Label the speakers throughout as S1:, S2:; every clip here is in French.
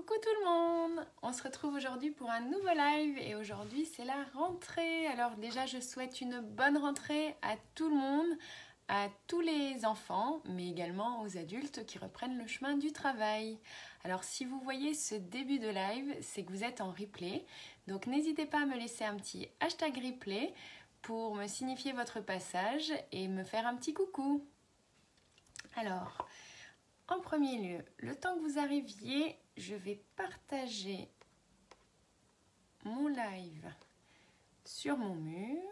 S1: Coucou tout le monde! On se retrouve aujourd'hui pour un nouveau live et aujourd'hui c'est la rentrée. Alors déjà je souhaite une bonne rentrée à tout le monde, à tous les enfants mais également aux adultes qui reprennent le chemin du travail. Alors si vous voyez ce début de live, c'est que vous êtes en replay. Donc n'hésitez pas à me laisser un petit hashtag replay pour me signifier votre passage et me faire un petit coucou. Alors, en premier lieu, le temps que vous arriviez, je vais partager mon live sur mon mur.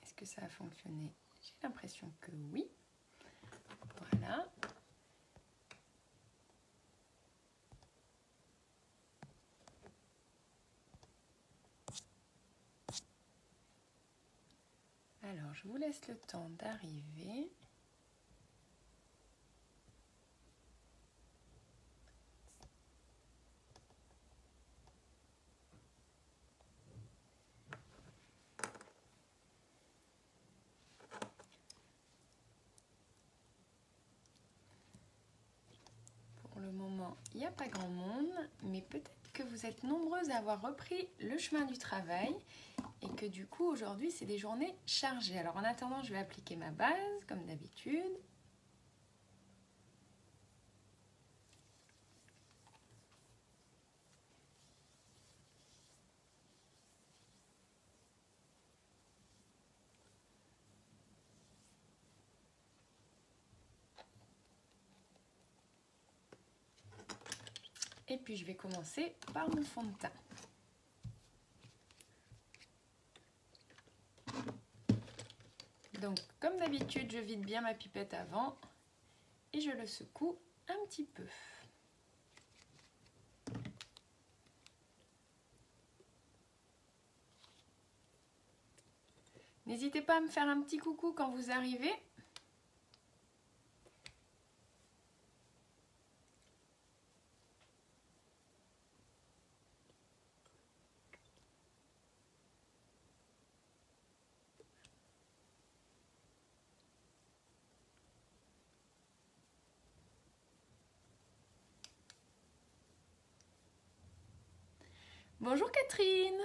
S1: Est-ce que ça a fonctionné? J'ai l'impression que oui. Voilà. Alors, je vous laisse le temps d'arriver. Pour le moment, il n'y a pas grand monde, mais peut-être que vous êtes nombreuses à avoir repris le chemin du travail et que du coup, aujourd'hui, c'est des journées chargées. Alors, en attendant, je vais appliquer ma base, comme d'habitude. Et puis je vais commencer par mon fond de teint. Donc comme d'habitude, je vide bien ma pipette avant et je le secoue un petit peu. N'hésitez pas à me faire un petit coucou quand vous arrivez. Bonjour Catherine.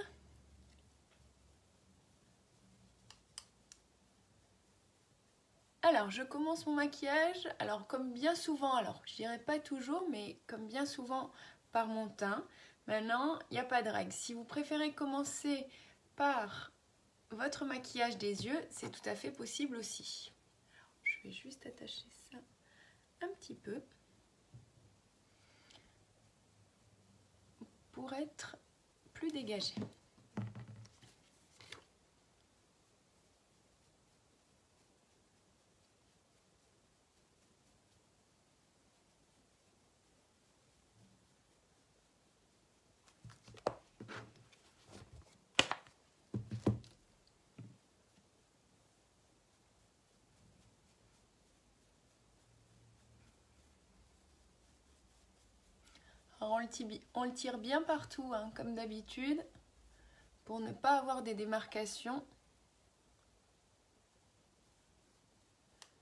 S1: Alors, je commence mon maquillage, alors comme bien souvent, alors je dirais pas toujours, mais comme bien souvent par mon teint. Maintenant, il n'y a pas de règle. Si vous préférez commencer par votre maquillage des yeux, c'est tout à fait possible aussi. Alors, je vais juste attacher ça un petit peu pour être plus dégagé. Alors on le tire bien partout, hein, comme d'habitude, pour ne pas avoir des démarcations.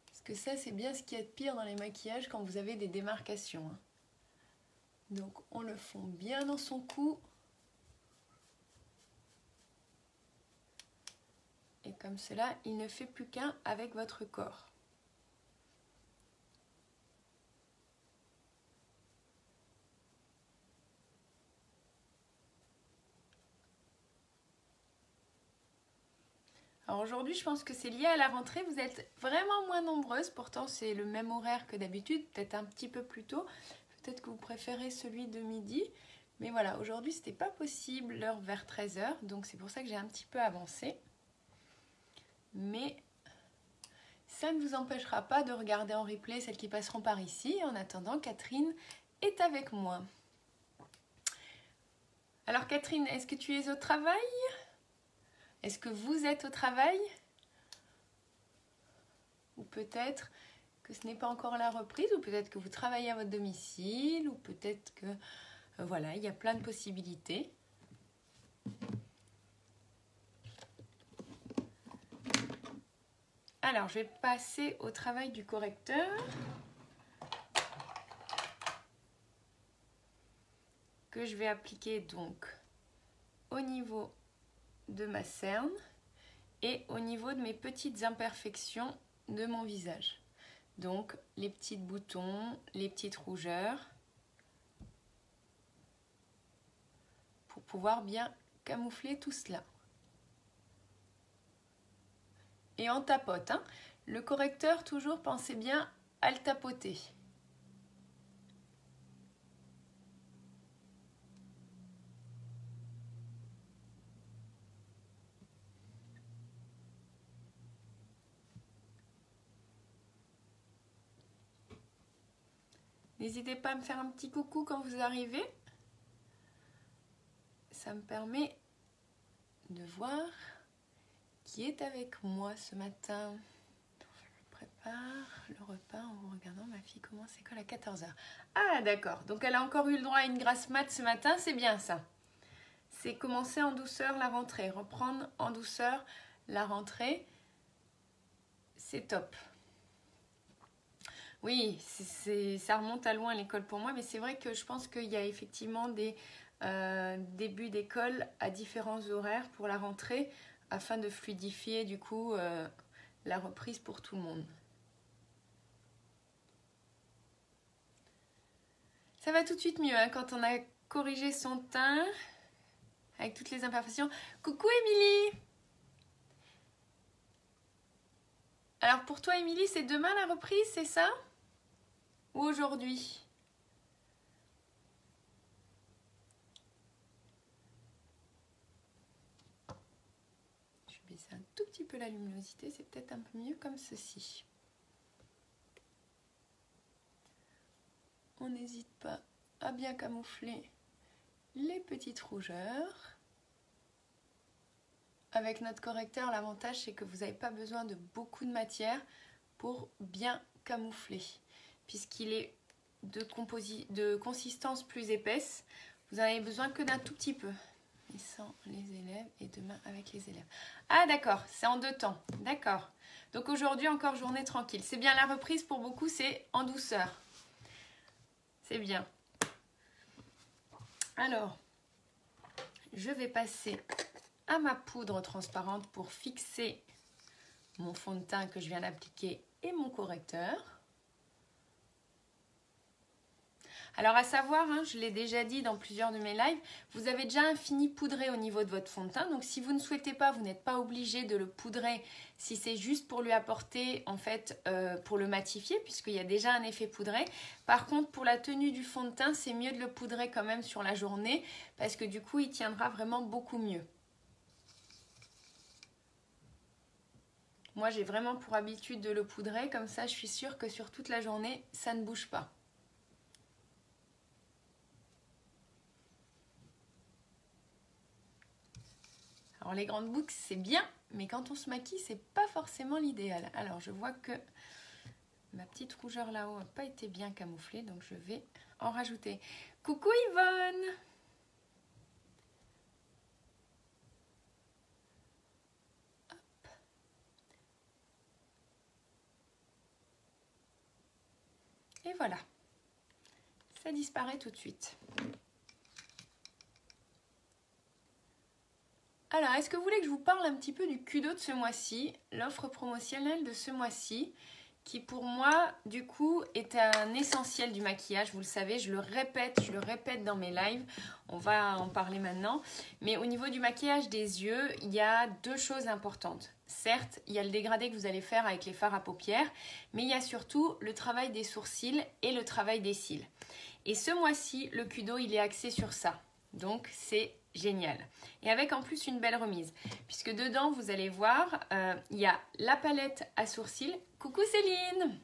S1: Parce que ça, c'est bien ce qu'il y a de pire dans les maquillages quand vous avez des démarcations. Hein. Donc on le fond bien dans son cou. Et comme cela, il ne fait plus qu'un avec votre corps. Alors aujourd'hui, je pense que c'est lié à la rentrée. Vous êtes vraiment moins nombreuses. Pourtant, c'est le même horaire que d'habitude, peut-être un petit peu plus tôt. Peut-être que vous préférez celui de midi. Mais voilà, aujourd'hui, c'était pas possible, l'heure vers 13 h. Donc c'est pour ça que j'ai un petit peu avancé. Mais ça ne vous empêchera pas de regarder en replay celles qui passeront par ici. En attendant, Catherine est avec moi. Alors Catherine, est-ce que tu es au travail ? Est-ce que vous êtes au travail? Ou peut-être que ce n'est pas encore la reprise, ou peut-être que vous travaillez à votre domicile, ou peut-être que voilà, il y a plein de possibilités. Alors, je vais passer au travail du correcteur. Que je vais appliquer donc au niveau de ma cerne et au niveau de mes petites imperfections de mon visage. Donc, les petits boutons, les petites rougeurs, pour pouvoir bien camoufler tout cela. Et on tapote, hein. Le correcteur, toujours, pensez bien à le tapoter. N'hésitez pas à me faire un petit coucou quand vous arrivez. Ça me permet de voir qui est avec moi ce matin. Je prépare le repas en vous regardant. Ma fille commence l'école à 14 h. Ah d'accord, donc elle a encore eu le droit à une grasse mat ce matin, c'est bien ça. C'est commencer en douceur la rentrée, reprendre en douceur la rentrée. C'est top. Oui, ça remonte à loin l'école pour moi, mais c'est vrai que je pense qu'il y a effectivement des débuts d'école à différents horaires pour la rentrée afin de fluidifier du coup la reprise pour tout le monde. Ça va tout de suite mieux hein, quand on a corrigé son teint avec toutes les imperfections. Coucou Émilie! Alors pour toi Émilie, c'est demain la reprise, c'est ça? Ou aujourd'hui? Je vais baisser un tout petit peu la luminosité, c'est peut-être un peu mieux comme ceci. On n'hésite pas à bien camoufler les petites rougeurs. Avec notre correcteur, l'avantage c'est que vous n'avez pas besoin de beaucoup de matière pour bien camoufler. Puisqu'il est de consistance plus épaisse, vous n'avez besoin que d'un tout petit peu. Et sans les élèves et demain avec les élèves. Ah d'accord, c'est en deux temps, d'accord. Donc aujourd'hui encore journée tranquille. C'est bien la reprise pour beaucoup, c'est en douceur. C'est bien. Alors, je vais passer à ma poudre transparente pour fixer mon fond de teint que je viens d'appliquer et mon correcteur. Alors à savoir, hein, je l'ai déjà dit dans plusieurs de mes lives, vous avez déjà un fini poudré au niveau de votre fond de teint. Donc si vous ne souhaitez pas, vous n'êtes pas obligé de le poudrer si c'est juste pour lui apporter, en fait, pour le matifier, puisqu'il y a déjà un effet poudré. Par contre, pour la tenue du fond de teint, c'est mieux de le poudrer quand même sur la journée, parce que du coup, il tiendra vraiment beaucoup mieux. Moi, j'ai vraiment pour habitude de le poudrer, comme ça, je suis sûre que sur toute la journée, ça ne bouge pas. Alors les grandes boucles c'est bien, mais quand on se maquille c'est pas forcément l'idéal. Alors je vois que ma petite rougeur là-haut n'a pas été bien camouflée, donc je vais en rajouter. Coucou Yvonne! Hop. Et voilà, ça disparaît tout de suite. Alors, est-ce que vous voulez que je vous parle un petit peu du Kudo de ce mois-ci, l'offre promotionnelle de ce mois-ci, qui pour moi, du coup, est un essentiel du maquillage. Vous le savez, je le répète dans mes lives. On va en parler maintenant. Mais au niveau du maquillage des yeux, il y a deux choses importantes. Certes, il y a le dégradé que vous allez faire avec les fards à paupières, mais il y a surtout le travail des sourcils et le travail des cils. Et ce mois-ci, le Kudo, il est axé sur ça. Donc, c'est génial. Et avec en plus une belle remise. Puisque dedans, vous allez voir, il y a la palette à sourcils. Coucou Céline!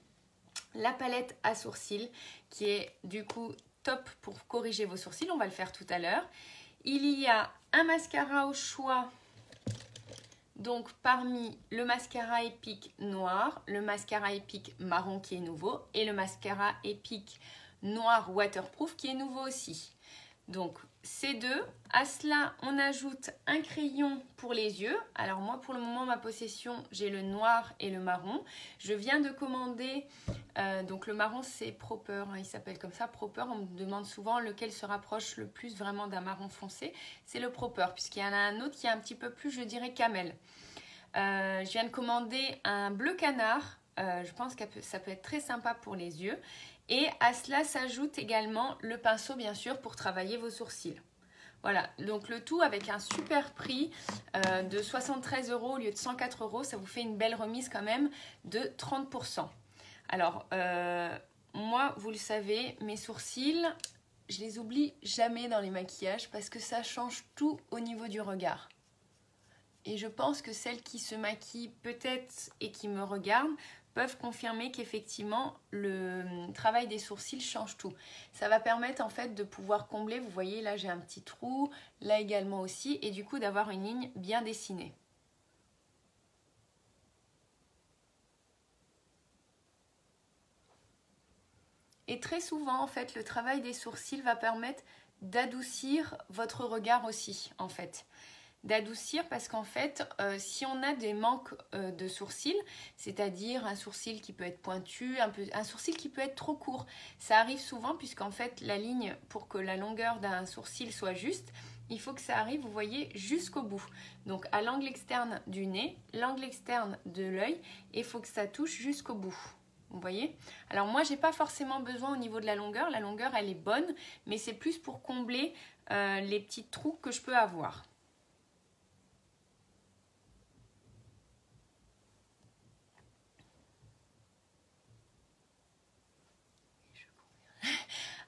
S1: La palette à sourcils qui est du coup top pour corriger vos sourcils. On va le faire tout à l'heure. Il y a un mascara au choix. Donc, parmi le mascara épique noir, le mascara épique marron qui est nouveau et le mascara épique noir waterproof qui est nouveau aussi. Donc ces deux, à cela on ajoute un crayon pour les yeux. Alors moi pour le moment en ma possession j'ai le noir et le marron. Je viens de commander, donc le marron c'est Proper, hein, il s'appelle comme ça, Proper. On me demande souvent lequel se rapproche le plus vraiment d'un marron foncé. C'est le Proper puisqu'il y en a un autre qui est un petit peu plus, je dirais, camel. Je viens de commander un bleu canard. Je pense que ça peut être très sympa pour les yeux. Et à cela s'ajoute également le pinceau, bien sûr, pour travailler vos sourcils. Voilà, donc le tout avec un super prix de 73 € au lieu de 104 €. Ça vous fait une belle remise quand même de 30%. Alors, moi, vous le savez, mes sourcils, je les oublie jamais dans les maquillages parce que ça change tout au niveau du regard. Et je pense que celles qui se maquillent peut-être et qui me regardent peuvent confirmer qu'effectivement le travail des sourcils change tout. Ça va permettre en fait de pouvoir combler, vous voyez là j'ai un petit trou, là également aussi, et du coup d'avoir une ligne bien dessinée. Et très souvent en fait le travail des sourcils va permettre d'adoucir votre regard aussi en fait. D'adoucir parce qu'en fait, si on a des manques de sourcils, c'est-à-dire un sourcil qui peut être pointu, un sourcil qui peut être trop court, ça arrive souvent puisqu'en fait la ligne, pour que la longueur d'un sourcil soit juste, il faut que ça arrive, vous voyez, jusqu'au bout. Donc à l'angle externe du nez, l'angle externe de l'œil, et il faut que ça touche jusqu'au bout. Vous voyez? Alors moi, j'ai pas forcément besoin au niveau de la longueur elle est bonne, mais c'est plus pour combler les petits trous que je peux avoir.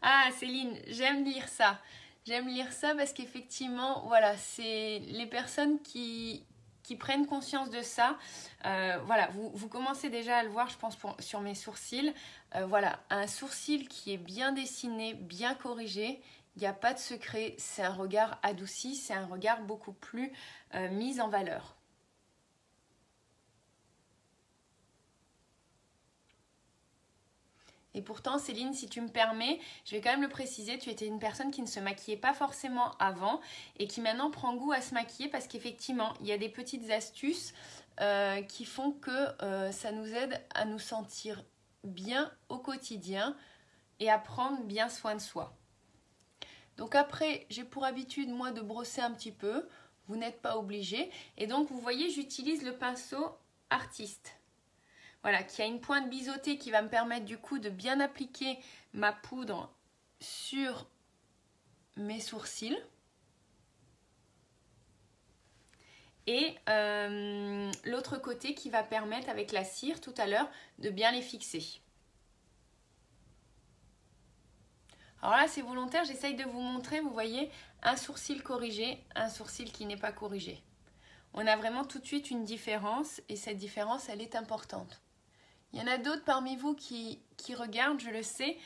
S1: Ah Céline, j'aime lire ça. J'aime lire ça parce qu'effectivement, voilà, c'est les personnes qui prennent conscience de ça. Voilà, vous commencez déjà à le voir, je pense, sur mes sourcils. Voilà, un sourcil qui est bien dessiné, bien corrigé, il n'y a pas de secret. C'est un regard adouci, c'est un regard beaucoup plus mis en valeur. Et pourtant, Céline, si tu me permets, je vais quand même le préciser, tu étais une personne qui ne se maquillait pas forcément avant et qui maintenant prend goût à se maquiller parce qu'effectivement, il y a des petites astuces qui font que ça nous aide à nous sentir bien au quotidien et à prendre bien soin de soi. Donc après, j'ai pour habitude, moi, de brosser un petit peu. Vous n'êtes pas obligé. Et donc, vous voyez, j'utilise le pinceau Artiste. Voilà, qui a une pointe biseautée qui va me permettre du coup de bien appliquer ma poudre sur mes sourcils. Et l'autre côté qui va permettre avec la cire tout à l'heure de bien les fixer. Alors là c'est volontaire, j'essaye de vous montrer, vous voyez, un sourcil corrigé, un sourcil qui n'est pas corrigé. On a vraiment tout de suite une différence et cette différence elle est importante. Il y en a d'autres parmi vous qui regardent, je le sais,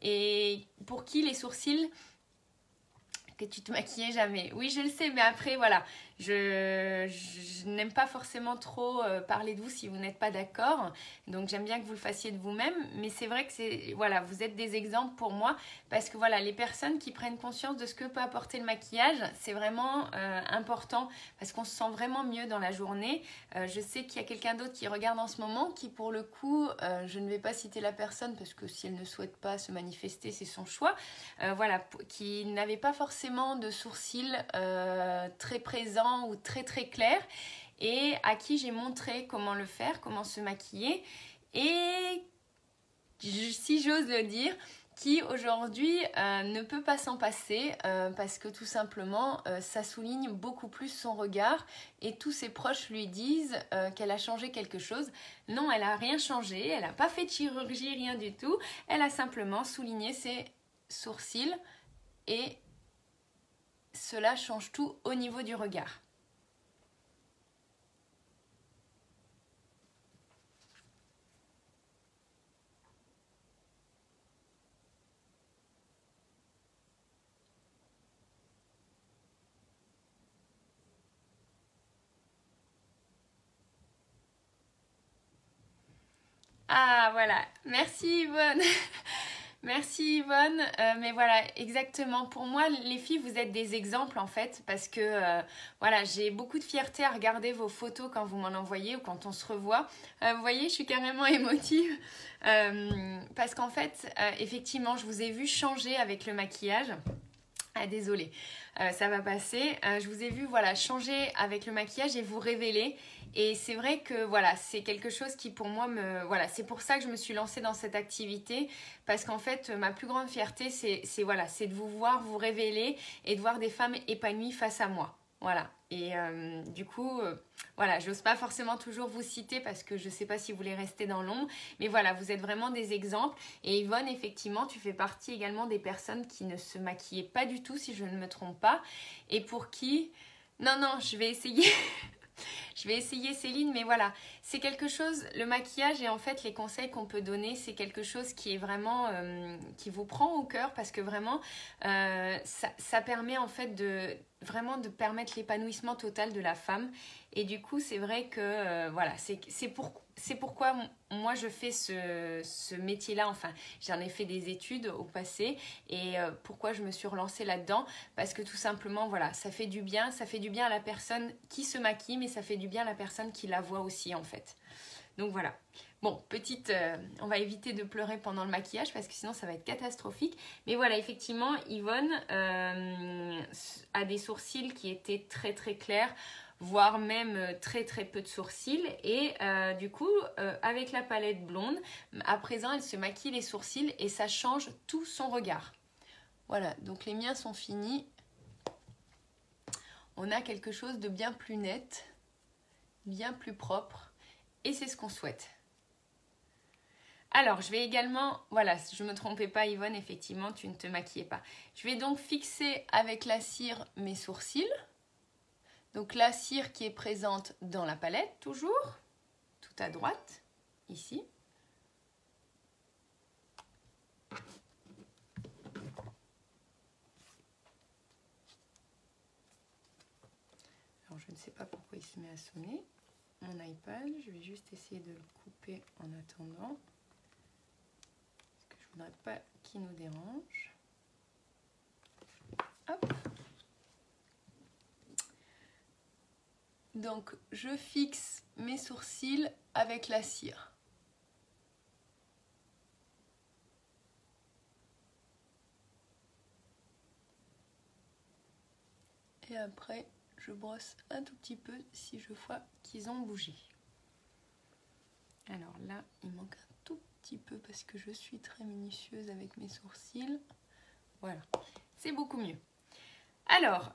S1: et pour qui les sourcils, que tu te maquillais jamais. Oui, je le sais, mais après, voilà, je n'aime pas forcément trop parler de vous si vous n'êtes pas d'accord. Donc, j'aime bien que vous le fassiez de vous-même. Mais c'est vrai que c'est, voilà, vous êtes des exemples pour moi. Parce que voilà, les personnes qui prennent conscience de ce que peut apporter le maquillage, c'est vraiment important. Parce qu'on se sent vraiment mieux dans la journée. Je sais qu'il y a quelqu'un d'autre qui regarde en ce moment, qui pour le coup, je ne vais pas citer la personne, parce que si elle ne souhaite pas se manifester, c'est son choix. Voilà, qui n'avait pas forcément de sourcils très présents ou très très clairs et à qui j'ai montré comment le faire, comment se maquiller et si j'ose le dire, qui aujourd'hui ne peut pas s'en passer parce que tout simplement ça souligne beaucoup plus son regard et tous ses proches lui disent qu'elle a changé quelque chose. Non, elle n'a rien changé, elle n'a pas fait de chirurgie, rien du tout, elle a simplement souligné ses sourcils et cela change tout au niveau du regard. Ah voilà, merci Yvonne. Merci Yvonne. Mais voilà, exactement. Pour moi, les filles, vous êtes des exemples en fait, parce que voilà, j'ai beaucoup de fierté à regarder vos photos quand vous m'en envoyez ou quand on se revoit. Vous voyez, je suis carrément émotive parce qu'en fait, effectivement, je vous ai vu changer avec le maquillage. Ah, désolée, ça va passer. Je vous ai vu voilà, changer avec le maquillage et vous révéler. Et c'est vrai que voilà, c'est quelque chose qui pour moi me... Voilà, c'est pour ça que je me suis lancée dans cette activité. Parce qu'en fait, ma plus grande fierté, c'est voilà, c'est de vous voir vous révéler et de voir des femmes épanouies face à moi. Voilà. Et du coup, voilà, j'ose pas forcément toujours vous citer parce que je sais pas si vous voulez rester dans l'ombre. Mais voilà, vous êtes vraiment des exemples. Et Yvonne, effectivement, tu fais partie également des personnes qui ne se maquillaient pas du tout, si je ne me trompe pas. Et pour qui... Non, non, je vais essayer... Je vais essayer Céline, mais voilà, c'est quelque chose, le maquillage et en fait les conseils qu'on peut donner, c'est quelque chose qui est vraiment, qui vous prend au cœur parce que vraiment, ça permet en fait de vraiment de permettre l'épanouissement total de la femme. Et du coup, c'est vrai que voilà, c'est pourquoi moi je fais ce métier-là. Enfin, j'en ai fait des études au passé et pourquoi je me suis relancée là-dedans parce que tout simplement, voilà, ça fait du bien à la personne qui se maquille, mais ça fait du bien à la personne qui la voit aussi en fait. Donc voilà. Bon, petite, on va éviter de pleurer pendant le maquillage parce que sinon ça va être catastrophique. Mais voilà, effectivement, Yvonne a des sourcils qui étaient très très clairs, voire même très très peu de sourcils. Et du coup, avec la palette blonde, à présent, elle se maquille les sourcils et ça change tout son regard. Voilà, donc les miens sont finis. On a quelque chose de bien plus net, bien plus propre. Et c'est ce qu'on souhaite. Alors, je vais également, voilà, je ne me trompais pas Yvonne, effectivement, tu ne te maquillais pas. Je vais donc fixer avec la cire mes sourcils. Donc la cire qui est présente dans la palette, toujours, tout à droite, ici. Alors, je ne sais pas pourquoi il se met à sonner. Mon iPad, je vais juste essayer de le couper en attendant. Parce que je ne voudrais pas qu'il nous dérange. Hop. Donc, je fixe mes sourcils avec la cire. Et après, je brosse un tout petit peu si je vois qu'ils ont bougé. Alors là, il manque un tout petit peu parce que je suis très minutieuse avec mes sourcils. Voilà, c'est beaucoup mieux. Alors,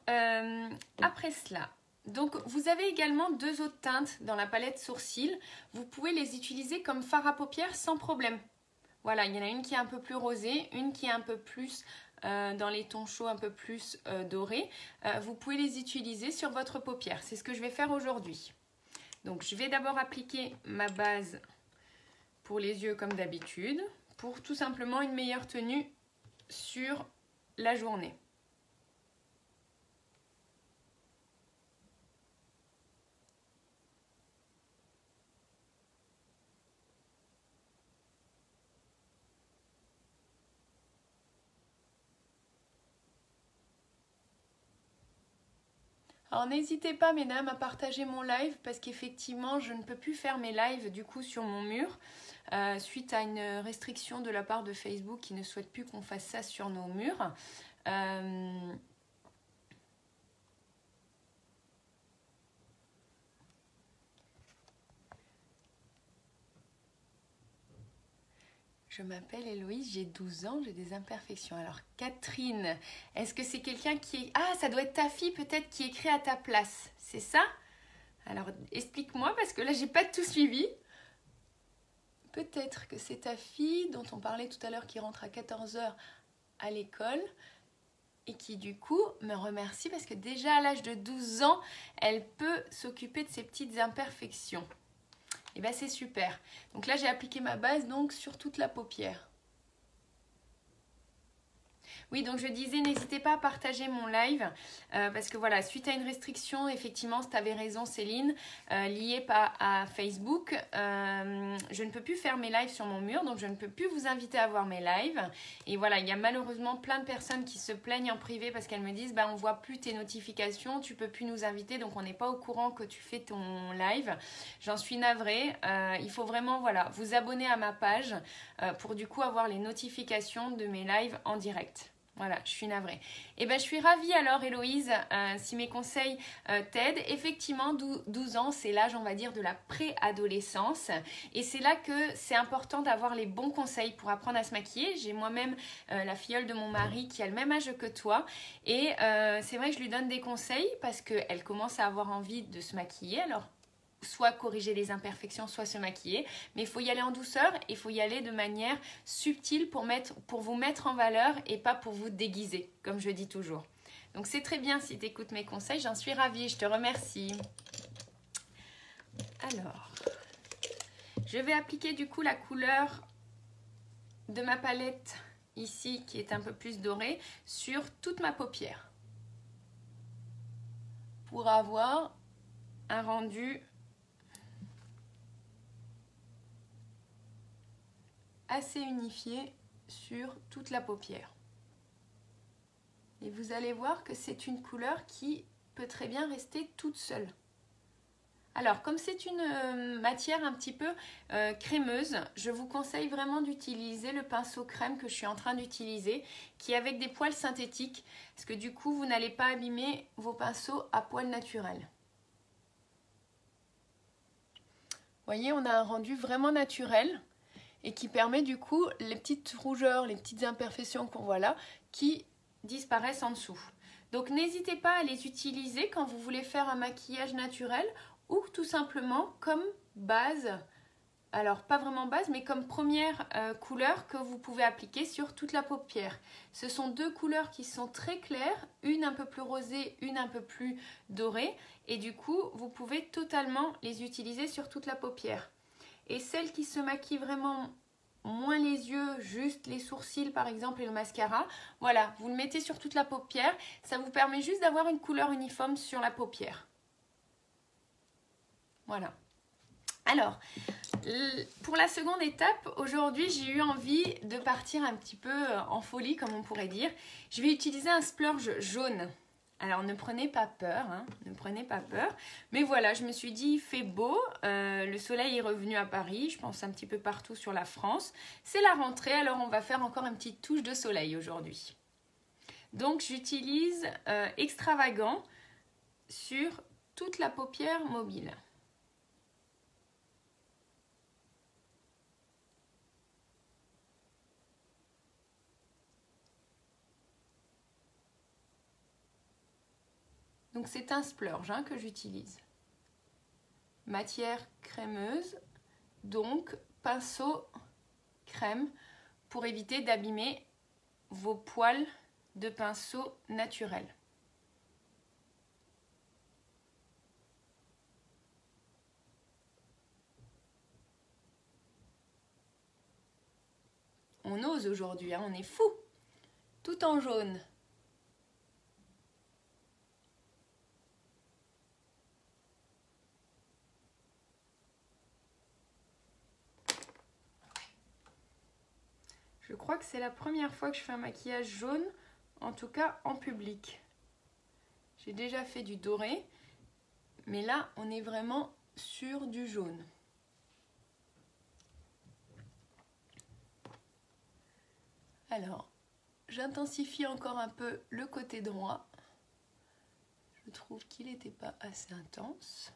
S1: après cela, donc vous avez également deux autres teintes dans la palette sourcils. Vous pouvez les utiliser comme fard à paupières sans problème. Voilà, il y en a une qui est un peu plus rosée, une qui est un peu plus dans les tons chauds, un peu plus dorés. Vous pouvez les utiliser sur votre paupière. C'est ce que je vais faire aujourd'hui. Donc, je vais d'abord appliquer ma base pour les yeux comme d'habitude, pour tout simplement une meilleure tenue sur la journée. Alors n'hésitez pas mesdames à partager mon live parce qu'effectivement je ne peux plus faire mes lives du coup sur mon mur suite à une restriction de la part de Facebook qui ne souhaite plus qu'on fasse ça sur nos murs. Je m'appelle Héloïse, j'ai 12 ans, j'ai des imperfections. Alors Catherine, est-ce que c'est quelqu'un qui est... Ah, ça doit être ta fille peut-être qui écrit à ta place, c'est ça? Alors explique-moi parce que là j'ai pas tout suivi. Peut-être que c'est ta fille dont on parlait tout à l'heure qui rentre à 14 h à l'école et qui du coup me remercie parce que déjà à l'âge de 12 ans, elle peut s'occuper de ses petites imperfections. Et bien c'est super. Donc là j'ai appliqué ma base donc sur toute la paupière. Oui, donc je disais, n'hésitez pas à partager mon live parce que voilà, suite à une restriction, effectivement, tu avais raison Céline, liée à Facebook, je ne peux plus faire mes lives sur mon mur, donc je ne peux plus vous inviter à voir mes lives. Et voilà, il y a malheureusement plein de personnes qui se plaignent en privé parce qu'elles me disent, bah, on voit plus tes notifications, tu peux plus nous inviter, donc on n'est pas au courant que tu fais ton live. J'en suis navrée. Il faut vraiment voilà, vous abonner à ma page pour du coup avoir les notifications de mes lives en direct. Voilà, je suis navrée. Et ben, je suis ravie alors, Héloïse, si mes conseils t'aident. Effectivement, 12 ans, c'est l'âge, on va dire, de la préadolescence. Et c'est là que c'est important d'avoir les bons conseils pour apprendre à se maquiller. J'ai moi-même la filleule de mon mari qui a le même âge que toi. Et c'est vrai que je lui donne des conseils parce qu'elle commence à avoir envie de se maquiller. Alors, soit corriger les imperfections, soit se maquiller. Mais il faut y aller en douceur, il faut y aller de manière subtile pour vous mettre en valeur et pas pour vous déguiser, comme je dis toujours. Donc c'est très bien si tu écoutes mes conseils, j'en suis ravie, je te remercie. Alors, je vais appliquer du coup la couleur de ma palette ici, qui est un peu plus dorée, sur toute ma paupière. Pour avoir un rendu assez unifié sur toute la paupière. Et vous allez voir que c'est une couleur qui peut très bien rester toute seule. Alors, comme c'est une matière un petit peu crémeuse, je vous conseille vraiment d'utiliser le pinceau crème que je suis en train d'utiliser, qui est avec des poils synthétiques, parce que du coup, vous n'allez pas abîmer vos pinceaux à poils naturels. Vous voyez, on a un rendu vraiment naturel et qui permet du coup les petites rougeurs, les petites imperfections qu'on voit là, qui disparaissent en dessous. Donc n'hésitez pas à les utiliser quand vous voulez faire un maquillage naturel ou tout simplement comme base, alors pas vraiment base, mais comme première couleur que vous pouvez appliquer sur toute la paupière. Ce sont deux couleurs qui sont très claires, une un peu plus rosée, une un peu plus dorée, et du coup vous pouvez totalement les utiliser sur toute la paupière. Et celles qui se maquillent vraiment moins les yeux, juste les sourcils par exemple et le mascara, voilà, vous le mettez sur toute la paupière. Ça vous permet juste d'avoir une couleur uniforme sur la paupière. Voilà. Alors, pour la seconde étape, aujourd'hui j'ai eu envie de partir un petit peu en folie comme on pourrait dire. Je vais utiliser un splurge jaune. Alors ne prenez pas peur, hein, ne prenez pas peur. Mais voilà, je me suis dit, il fait beau, le soleil est revenu à Paris, je pense un petit peu partout sur la France. C'est la rentrée, alors on va faire encore une petite touche de soleil aujourd'hui. Donc j'utilise Extravagant sur toute la paupière mobile. Donc c'est un splurge hein, que j'utilise. Matière crémeuse, donc pinceau crème pour éviter d'abîmer vos poils de pinceau naturel. On ose aujourd'hui, hein, on est fou. Tout en jaune. Je crois que c'est la première fois que je fais un maquillage jaune, en tout cas en public. J'ai déjà fait du doré, mais là on est vraiment sur du jaune. Alors, j'intensifie encore un peu le côté droit. Je trouve qu'il n'était pas assez intense.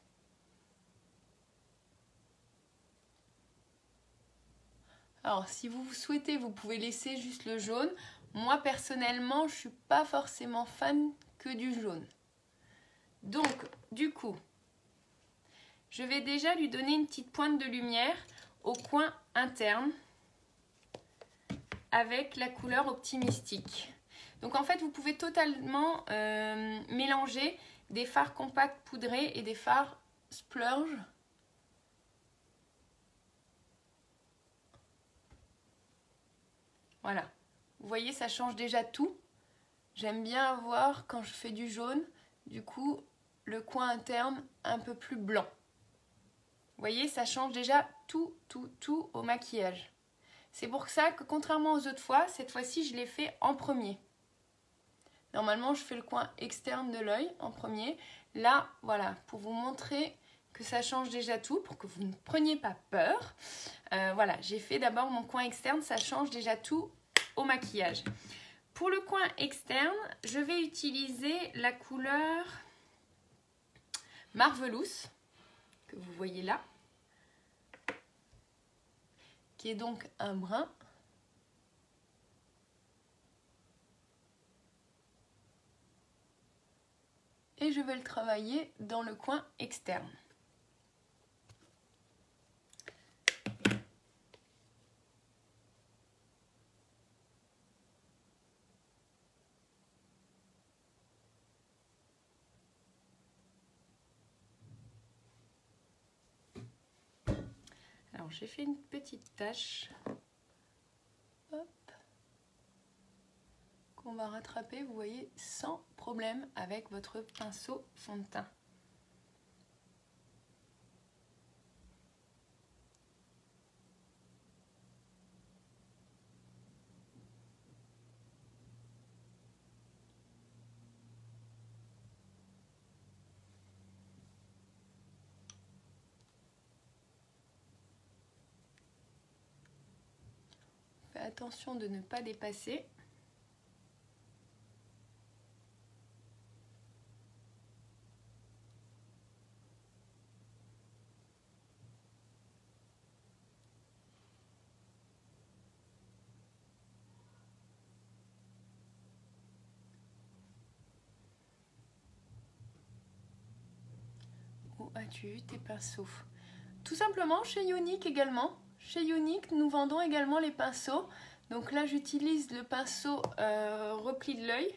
S1: Alors, si vous souhaitez, vous pouvez laisser juste le jaune. Moi, personnellement, je ne suis pas forcément fan que du jaune. Donc, du coup, je vais déjà lui donner une petite pointe de lumière au coin interne avec la couleur Optimistique. Donc, en fait, vous pouvez totalement mélanger des fards compacts poudrés et des fards splurge. Voilà, Vous voyez, ça change déjà tout. J'aime bien avoir, quand je fais du jaune, du coup, le coin interne un peu plus blanc. Vous voyez, ça change déjà tout au maquillage. C'est pour ça que contrairement aux autres fois, cette fois-ci, je l'ai fait en premier. Normalement, je fais le coin externe de l'œil en premier. Là, voilà, pour vous montrer que ça change déjà tout, pour que vous ne preniez pas peur. Voilà, j'ai fait d'abord mon coin externe, ça change déjà tout au maquillage. Pour le coin externe, je vais utiliser la couleur Marvelous, que vous voyez là, qui est donc un brun. Et je vais le travailler dans le coin externe. Alors j'ai fait une petite tache. Hop. Qu'on va rattraper, vous voyez, sans problème avec votre pinceau fond de teint. Faites attention de ne pas dépasser. Où as-tu eu tes pinceaux? Tout simplement chez Younique également. Chez Younique, nous vendons également les pinceaux. Donc là, j'utilise le pinceau repli de l'œil,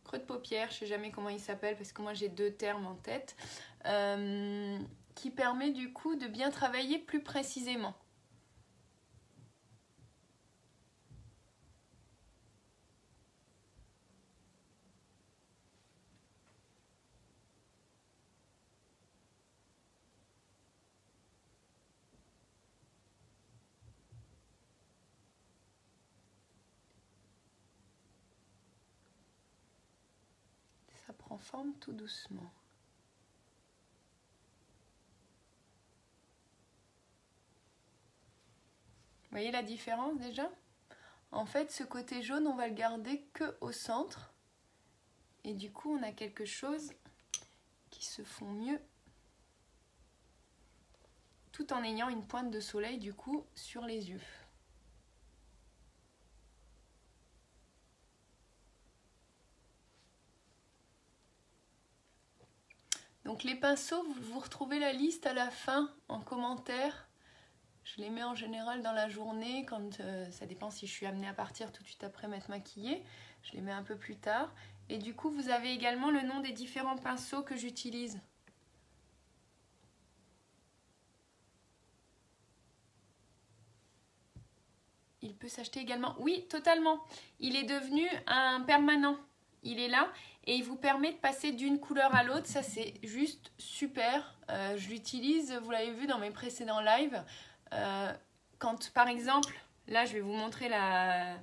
S1: creux de paupière, je ne sais jamais comment il s'appelle parce que moi j'ai deux termes en tête, qui permet du coup de bien travailler plus précisément. Ça prend forme tout doucement. Vous voyez la différence déjà? En fait, ce côté jaune, on va le garder que au centre. Et du coup, on a quelque chose qui se fond mieux, tout en ayant une pointe de soleil du coup sur les yeux. Donc les pinceaux, vous retrouvez la liste à la fin en commentaire. Je les mets en général dans la journée, quand ça dépend si je suis amenée à partir tout de suite après m'être maquillée. Je les mets un peu plus tard. Et du coup, vous avez également le nom des différents pinceaux que j'utilise. Il peut s'acheter également. Oui, totalement. Il est devenu un permanent. Il est là et il vous permet de passer d'une couleur à l'autre. Ça, c'est juste super. Je l'utilise, vous l'avez vu dans mes précédents lives. Quand, par exemple, là, je vais vous montrer la...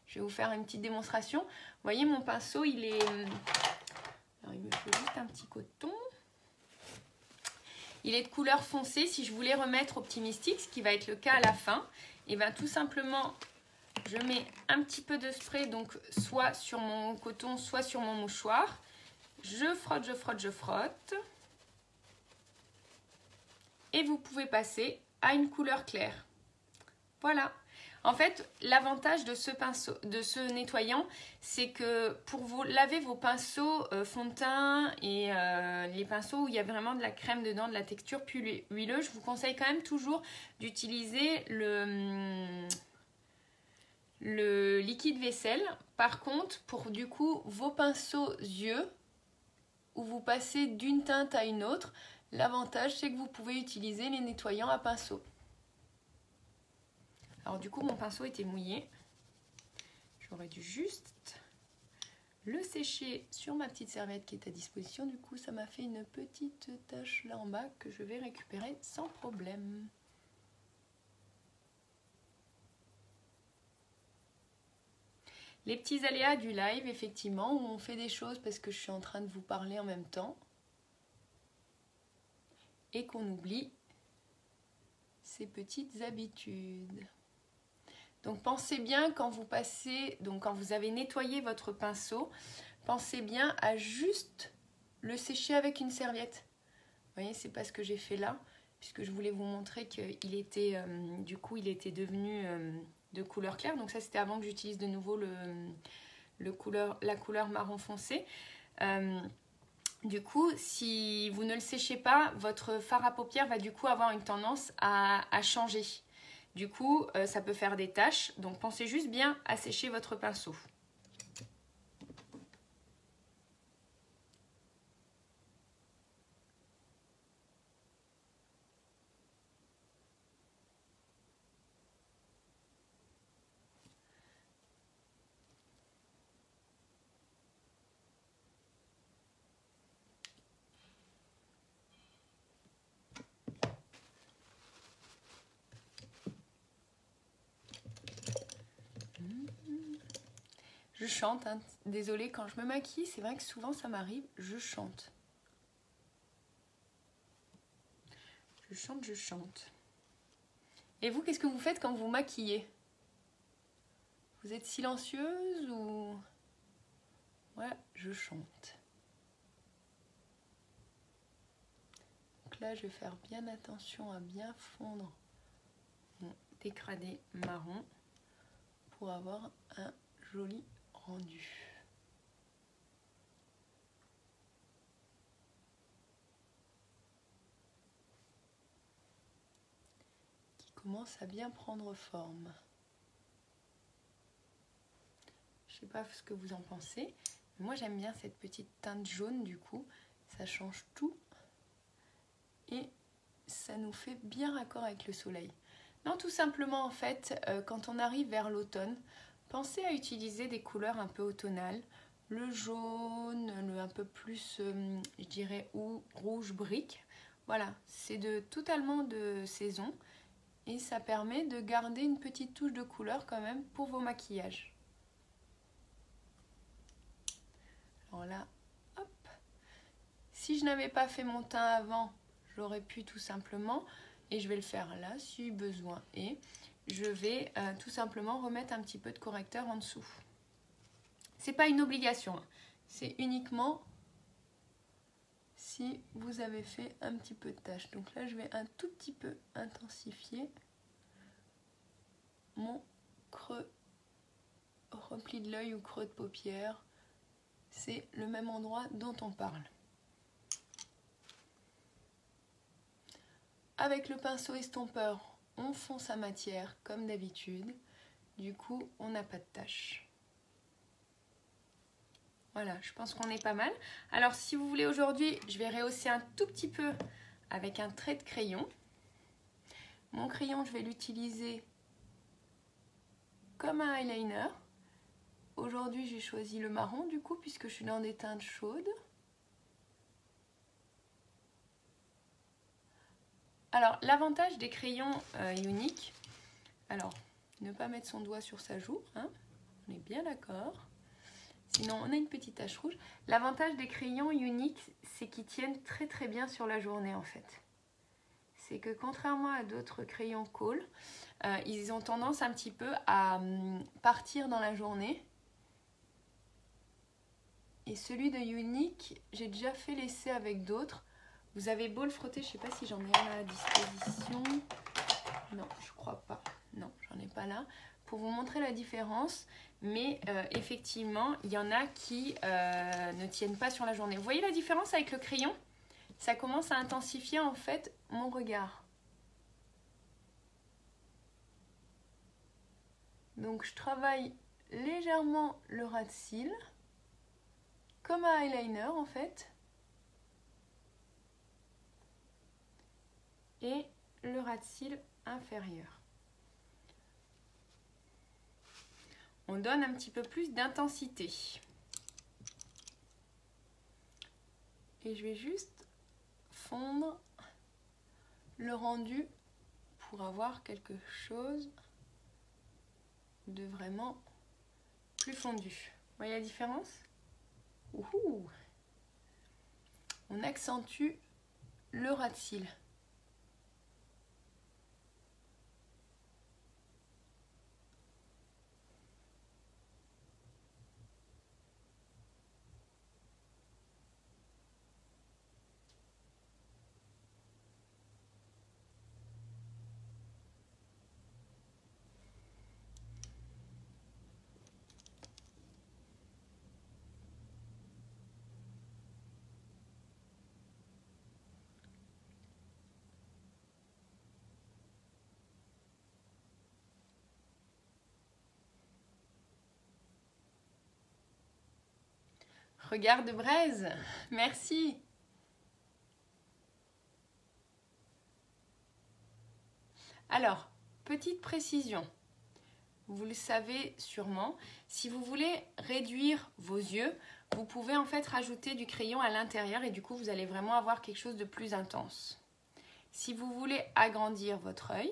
S1: Je vais vous faire une petite démonstration. Vous voyez, mon pinceau, il est... Alors, il me faut juste un petit coton. Il est de couleur foncée. Si je voulais remettre Optimistic, ce qui va être le cas à la fin, et bien tout simplement, je mets un petit peu de spray, donc soit sur mon coton, soit sur mon mouchoir. Je frotte, je frotte, je frotte. Et vous pouvez passer à une couleur claire. Voilà. En fait, l'avantage de ce pinceau, de ce nettoyant, c'est que pour vous laver vos pinceaux fond de teint et les pinceaux où il y a vraiment de la crème dedans, de la texture plus huileuse, je vous conseille quand même toujours d'utiliser le liquide vaisselle. Par contre, pour du coup vos pinceaux yeux, où vous passez d'une teinte à une autre, l'avantage c'est que vous pouvez utiliser les nettoyants à pinceau. Alors du coup mon pinceau était mouillé. Je j'aurais dû juste le sécher sur ma petite serviette qui est à disposition. Du coup, ça m'a fait une petite tache là en bas que je vais récupérer sans problème. Les petits aléas du live, effectivement, où on fait des choses parce que je suis en train de vous parler en même temps et qu'on oublie ces petites habitudes. Donc pensez bien quand vous passez, donc quand vous avez nettoyé votre pinceau, pensez bien à juste le sécher avec une serviette. Vous voyez, c'est pas ce que j'ai fait là, puisque je voulais vous montrer qu'il était, du coup, il était devenu de couleur claire. Donc ça, c'était avant que j'utilise de nouveau la couleur marron foncé. Du coup, si vous ne le séchez pas, votre fard à paupières va du coup avoir une tendance à changer. Du coup, ça peut faire des taches, donc pensez juste bien à sécher votre pinceau. Je chante, hein. Désolée, quand je me maquille, c'est vrai que souvent ça m'arrive, je chante. Je chante, je chante. Et vous, qu'est-ce que vous faites quand vous maquillez? Vous êtes silencieuse ou... Ouais, je chante. Donc là, je vais faire bien attention à bien fondre mon dégradé marron pour avoir un joli rendu. Qui commence à bien prendre forme. Je sais pas ce que vous en pensez, mais moi j'aime bien cette petite teinte jaune du coup, ça change tout et ça nous fait bien raccord avec le soleil. Non, tout simplement en fait, quand on arrive vers l'automne, pensez à utiliser des couleurs un peu automnales, le jaune, le un peu plus, je dirais, rouge brique. Voilà, c'est totalement de saison et ça permet de garder une petite touche de couleur quand même pour vos maquillages. Alors là, hop. Si je n'avais pas fait mon teint avant, j'aurais pu tout simplement, et je vais le faire là si besoin est, je vais tout simplement remettre un petit peu de correcteur en dessous. C'est pas une obligation, hein. C'est uniquement si vous avez fait un petit peu de tâche. Donc là, je vais un tout petit peu intensifier mon creux, repli de l'œil ou creux de paupière. C'est le même endroit dont on parle. Avec le pinceau estompeur, on fond sa matière comme d'habitude. Du coup, on n'a pas de tache. Voilà, je pense qu'on est pas mal. Alors, si vous voulez, aujourd'hui, je vais rehausser un tout petit peu avec un trait de crayon. Mon crayon, je vais l'utiliser comme un eyeliner. Aujourd'hui, j'ai choisi le marron, du coup, puisque je suis dans des teintes chaudes. Alors, l'avantage des crayons Younique, alors, ne pas mettre son doigt sur sa joue, hein, on est bien d'accord. Sinon, on a une petite tache rouge. L'avantage des crayons Younique, c'est qu'ils tiennent très très bien sur la journée en fait. C'est que contrairement à d'autres crayons Kohl, ils ont tendance un petit peu à partir dans la journée. Et celui de Younique, j'ai déjà fait l'essai avec d'autres. Vous avez beau le frotter, je ne sais pas si j'en ai un à la disposition. Non, je crois pas. Non, j'en ai pas là. Pour vous montrer la différence, mais effectivement, il y en a qui ne tiennent pas sur la journée. Vous voyez la différence avec le crayon? Ça commence à intensifier en fait mon regard. Donc je travaille légèrement le ras de cils, comme un eyeliner en fait. Et le ras de cils inférieur. on donne un petit peu plus d'intensité. Et je vais juste fondre le rendu pour avoir quelque chose de vraiment plus fondu. Vous voyez la différence? Ouhou! On accentue le ras de cils. Regard de braise, merci. Alors, petite précision, vous le savez sûrement, si vous voulez réduire vos yeux, vous pouvez en fait rajouter du crayon à l'intérieur et du coup vous allez vraiment avoir quelque chose de plus intense. Si vous voulez agrandir votre œil,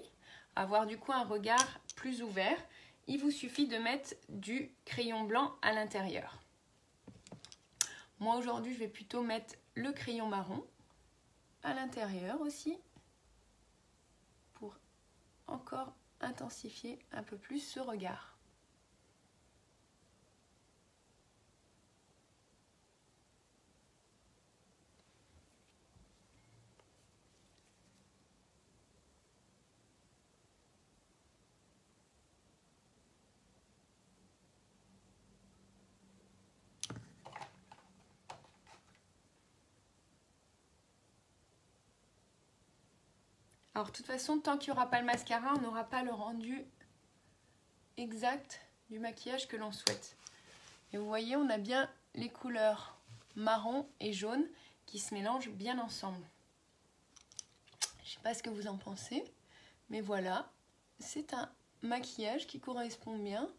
S1: avoir du coup un regard plus ouvert, il vous suffit de mettre du crayon blanc à l'intérieur. Moi aujourd'hui je vais plutôt mettre le crayon marron à l'intérieur aussi pour encore intensifier un peu plus ce regard. Alors de toute façon, tant qu'il n'y aura pas le mascara, on n'aura pas le rendu exact du maquillage que l'on souhaite. Et vous voyez, on a bien les couleurs marron et jaune qui se mélangent bien ensemble. Je ne sais pas ce que vous en pensez, mais voilà, c'est un maquillage qui correspond bien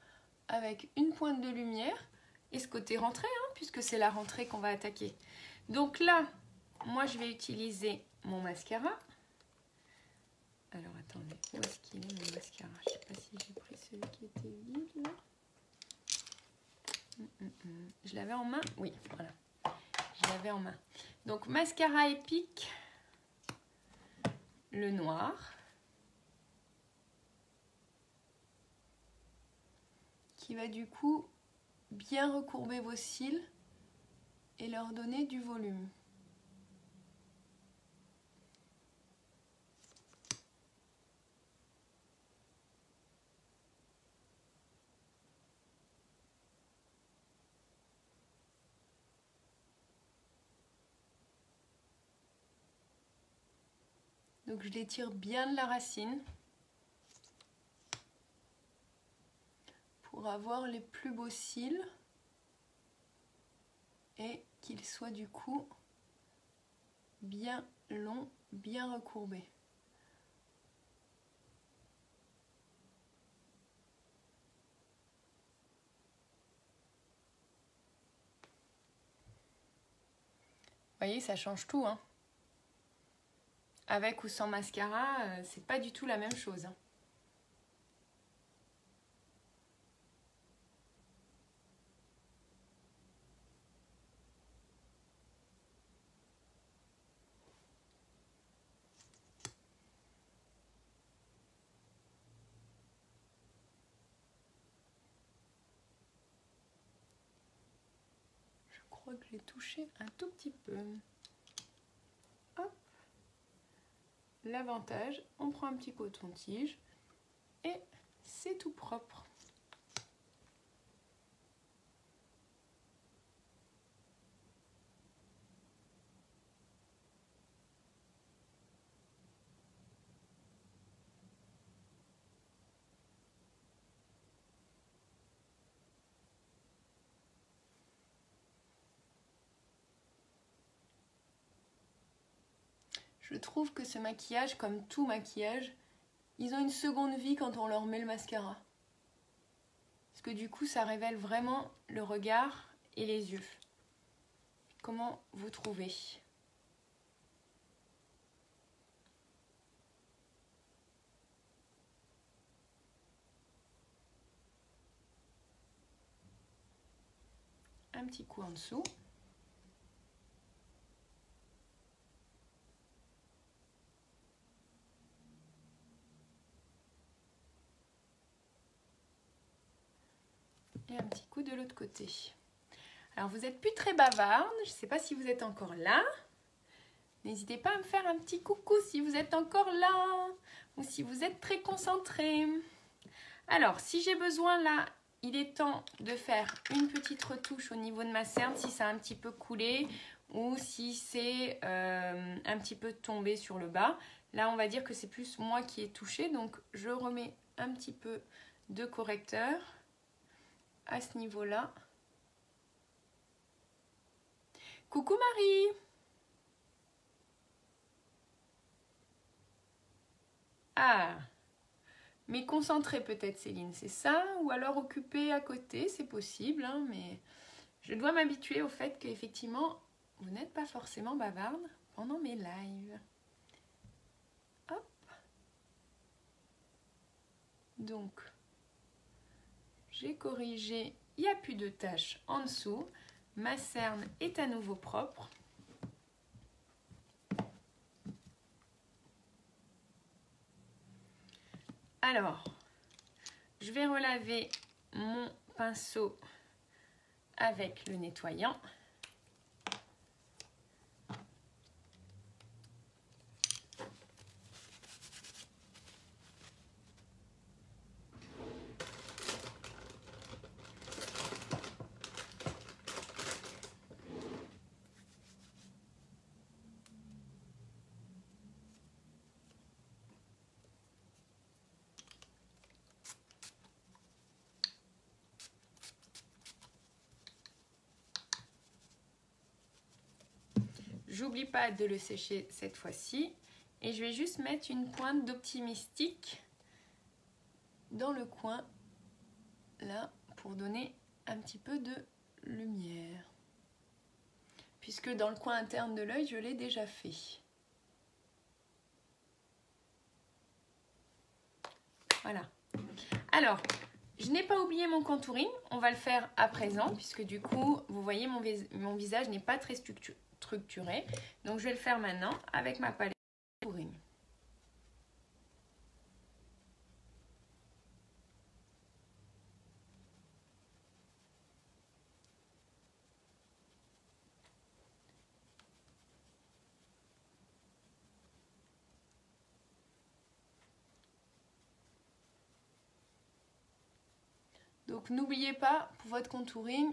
S1: avec une pointe de lumière et ce côté rentrée, hein, puisque c'est la rentrée qu'on va attaquer. Donc là, moi je vais utiliser mon mascara. Alors attendez, où est-ce qu'il est mon mascara? Je ne sais pas si j'ai pris celui qui était vide là. Je l'avais en main? Oui, voilà. Je l'avais en main. Donc mascara épique, le noir. Qui va du coup bien recourber vos cils et leur donner du volume. Donc je l'étire bien de la racine pour avoir les plus beaux cils et qu'ils soient du coup bien longs, bien recourbés. Vous voyez, ça change tout, hein. Avec ou sans mascara, c'est pas du tout la même chose, hein. Je crois que je l'ai touché un tout petit peu. Hop. L'avantage, on prend un petit coton-tige et c'est tout propre. Je trouve que ce maquillage, comme tout maquillage, ils ont une seconde vie quand on leur met le mascara. parce que du coup, ça révèle vraiment le regard et les yeux. Comment vous trouvez? Un petit coup en dessous. Et un petit coup de l'autre côté. Alors, vous n'êtes plus très bavarde. Je ne sais pas si vous êtes encore là. N'hésitez pas à me faire un petit coucou si vous êtes encore là ou si vous êtes très concentré. Alors, si j'ai besoin là, il est temps de faire une petite retouche au niveau de ma cerne si ça a un petit peu coulé ou si c'est un petit peu tombé sur le bas. Là, on va dire que c'est plus moi qui ai touché. Donc, je remets un petit peu de correcteur à ce niveau-là. Coucou Marie! Ah! Mais concentré peut-être Céline, c'est ça? Ou alors occupé à côté, c'est possible, hein, mais je dois m'habituer au fait qu'effectivement, vous n'êtes pas forcément bavarde pendant mes lives. Hop. Donc, j'ai corrigé, il n'y a plus de taches en dessous. Ma cerne est à nouveau propre. Alors, je vais relaver mon pinceau avec le nettoyant. J'oublie pas de le sécher cette fois-ci. Et je vais juste mettre une pointe d'Optimistique dans le coin, là, pour donner un petit peu de lumière. Puisque dans le coin interne de l'œil, je l'ai déjà fait. Voilà. Alors, je n'ai pas oublié mon contouring. On va le faire à présent, puisque du coup, vous voyez, mon visage n'est pas très structuré. Donc, je vais le faire maintenant avec ma palette de contouring. Donc, n'oubliez pas, pour votre contouring,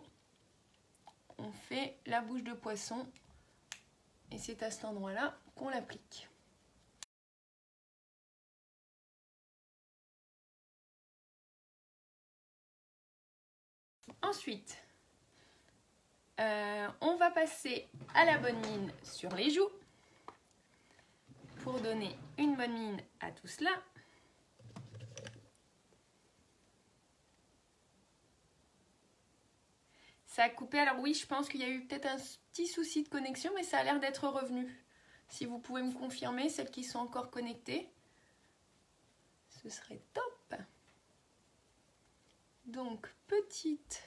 S1: on fait la bouche de poisson. Et c'est à cet endroit-là qu'on l'applique. Ensuite, on va passer à la bonne mine sur les joues pour donner une bonne mine à tout cela. Ça a coupé, alors oui, je pense qu'il y a eu peut-être un petit souci de connexion, mais ça a l'air d'être revenu. Si vous pouvez me confirmer, celles qui sont encore connectées, ce serait top. Donc, petite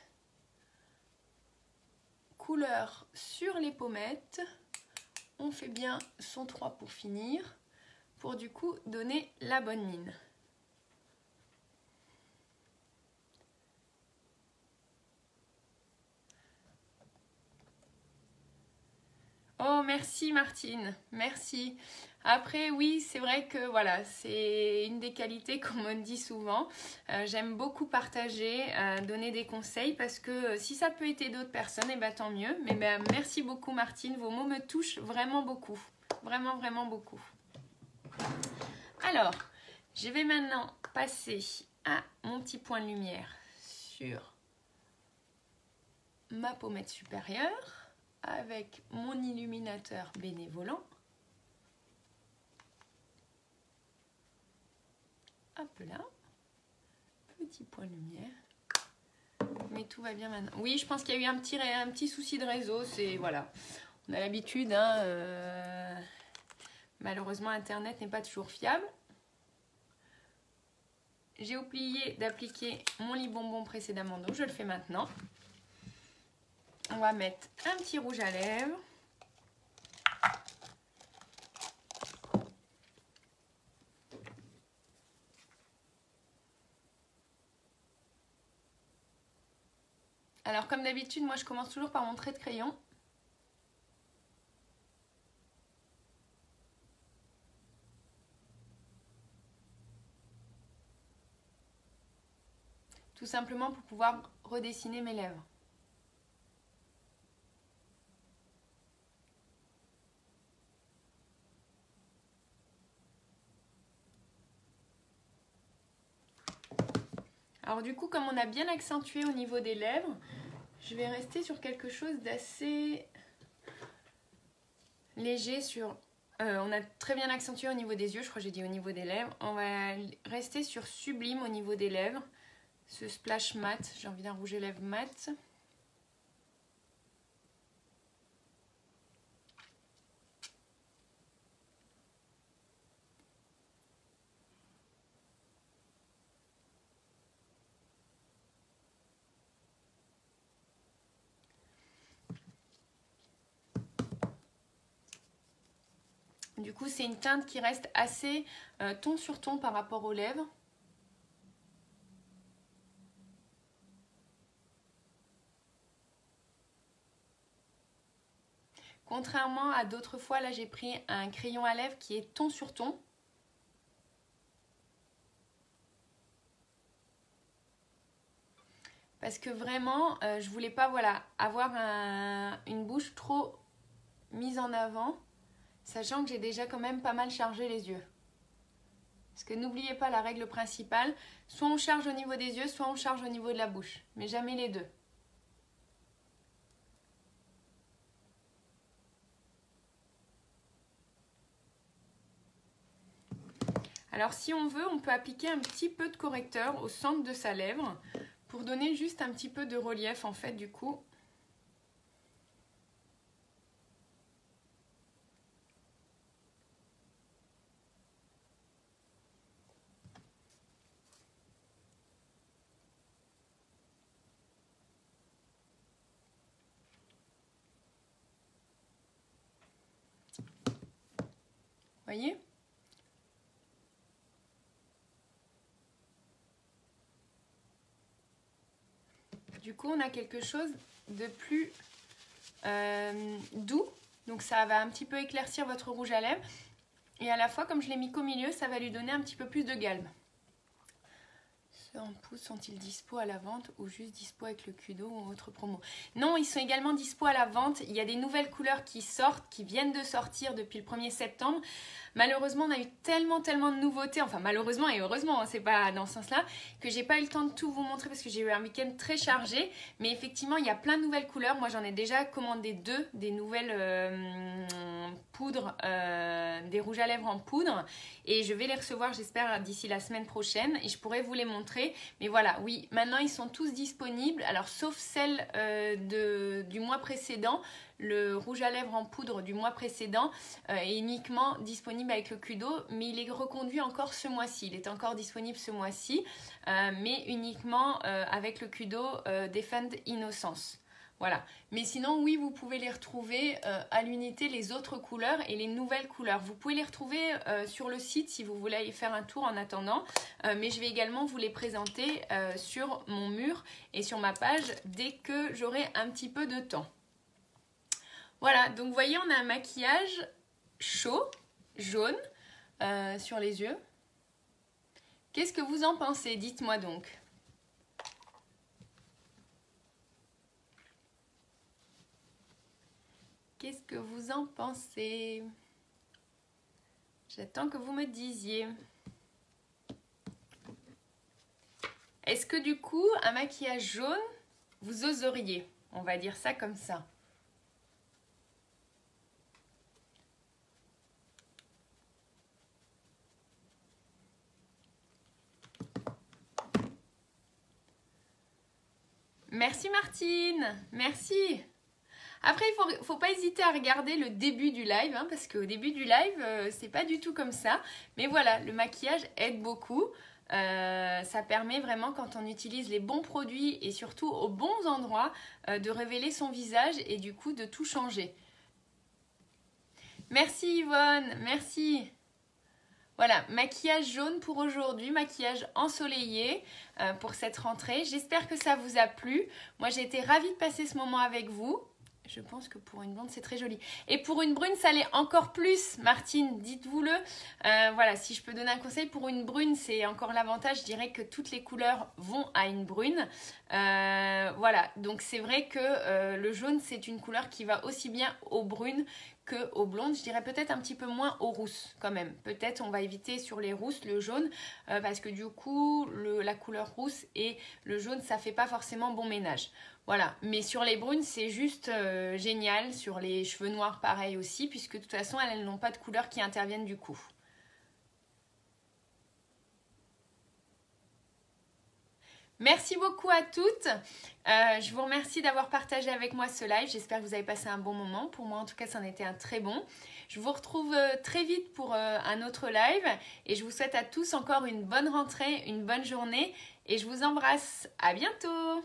S1: couleur sur les pommettes. On fait bien son 3 pour finir, pour du coup donner la bonne mine. Oh, merci Martine, merci. Après, oui, c'est vrai que voilà, c'est une des qualités qu'on me dit souvent. J'aime beaucoup partager, donner des conseils parce que si ça peut aider d'autres personnes, eh ben, tant mieux. Mais ben, merci beaucoup Martine, vos mots me touchent vraiment beaucoup. Vraiment, vraiment beaucoup. Alors, je vais maintenant passer à mon petit point de lumière sur ma pommette supérieure avec mon illuminateur bénévolant. Hop là, petit point de lumière. Mais tout va bien maintenant. Oui, je pense qu'il y a eu un petit souci de réseau. C'est voilà, on a l'habitude. Hein, malheureusement, Internet n'est pas toujours fiable. J'ai oublié d'appliquer mon lit bonbon précédemment, donc je le fais maintenant. On va mettre un petit rouge à lèvres. Alors comme d'habitude, moi je commence toujours par mon trait de crayon. Tout simplement pour pouvoir redessiner mes lèvres. Alors du coup, comme on a bien accentué au niveau des lèvres, je vais rester sur quelque chose d'assez léger sur... on a très bien accentué au niveau des yeux, je crois que j'ai dit au niveau des lèvres. On va rester sur sublime au niveau des lèvres. Ce splash mat, j'ai envie d'un rouge à lèvres mat. Du coup, c'est une teinte qui reste assez ton sur ton par rapport aux lèvres. Contrairement à d'autres fois, là j'ai pris un crayon à lèvres qui est ton sur ton. Parce que vraiment, je voulais pas voilà, avoir une bouche trop mise en avant, sachant que j'ai déjà quand même pas mal chargé les yeux. Parce que n'oubliez pas la règle principale, soit on charge au niveau des yeux, soit on charge au niveau de la bouche, mais jamais les deux. Alors si on veut, on peut appliquer un petit peu de correcteur au centre de sa lèvre pour donner juste un petit peu de relief en fait du coup. Voyez ? Du coup, on a quelque chose de plus doux. Donc ça va un petit peu éclaircir votre rouge à lèvres. Et à la fois, comme je l'ai mis qu'au milieu, ça va lui donner un petit peu plus de galbe. Ceux en pouce sont-ils dispo à la vente ou juste dispo avec le Kudo ou autre promo? Non, ils sont également dispo à la vente. Il y a des nouvelles couleurs qui sortent, qui viennent de sortir depuis le 1er septembre. Malheureusement, on a eu tellement de nouveautés, enfin malheureusement et heureusement, hein, c'est pas dans ce sens-là, que j'ai pas eu le temps de tout vous montrer parce que j'ai eu un week-end très chargé. Mais effectivement, il y a plein de nouvelles couleurs. Moi, j'en ai déjà commandé 2, des nouvelles poudres, des rouges à lèvres en poudre. Et je vais les recevoir, j'espère, d'ici la semaine prochaine. Et je pourrai vous les montrer. Mais voilà, oui, maintenant, ils sont tous disponibles. Alors, sauf celle du mois précédent. Le rouge à lèvres en poudre du mois précédent est uniquement disponible avec le Kudo, mais il est reconduit encore ce mois-ci. Il est encore disponible ce mois-ci, mais uniquement avec le Kudo Defend Innocence. Voilà. Mais sinon, oui, vous pouvez les retrouver à l'unité, les autres couleurs et les nouvelles couleurs. Vous pouvez les retrouver sur le site si vous voulez y faire un tour en attendant. Mais je vais également vous les présenter sur mon mur et sur ma page dès que j'aurai un petit peu de temps. Voilà, donc vous voyez, on a un maquillage chaud, jaune, sur les yeux. Qu'est-ce que vous en pensez? Dites-moi donc. Qu'est-ce que vous en pensez? J'attends que vous me disiez. Est-ce que du coup, un maquillage jaune, vous oseriez? On va dire ça comme ça. Merci Martine, merci. Après, il ne faut pas hésiter à regarder le début du live, hein, parce qu'au début du live, c'est pas du tout comme ça. Mais voilà, le maquillage aide beaucoup. Ça permet vraiment, quand on utilise les bons produits et surtout aux bons endroits, de révéler son visage et du coup de tout changer. Merci Yvonne, merci. Voilà, maquillage jaune pour aujourd'hui, maquillage ensoleillé pour cette rentrée. J'espère que ça vous a plu. Moi, j'ai été ravie de passer ce moment avec vous. Je pense que pour une blonde, c'est très joli. Et pour une brune, ça l'est encore plus, Martine, dites-vous-le. Voilà, si je peux donner un conseil, pour une brune, c'est encore l'avantage. Je dirais que toutes les couleurs vont à une brune. Voilà, donc c'est vrai que le jaune, c'est une couleur qui va aussi bien aux brunes qu'aux blondes. Je dirais peut-être un petit peu moins aux rousses quand même. Peut-être on va éviter sur les rousses le jaune parce que du coup, la couleur rousse et le jaune, ça fait pas forcément bon ménage. Voilà, mais sur les brunes, c'est juste génial. Sur les cheveux noirs, pareil aussi, puisque de toute façon, elles n'ont pas de couleur qui interviennent du coup. Merci beaucoup à toutes. Je vous remercie d'avoir partagé avec moi ce live. J'espère que vous avez passé un bon moment. Pour moi, en tout cas, ça en était un très bon. Je vous retrouve très vite pour un autre live. Et je vous souhaite à tous encore une bonne rentrée, une bonne journée. Et je vous embrasse. À bientôt.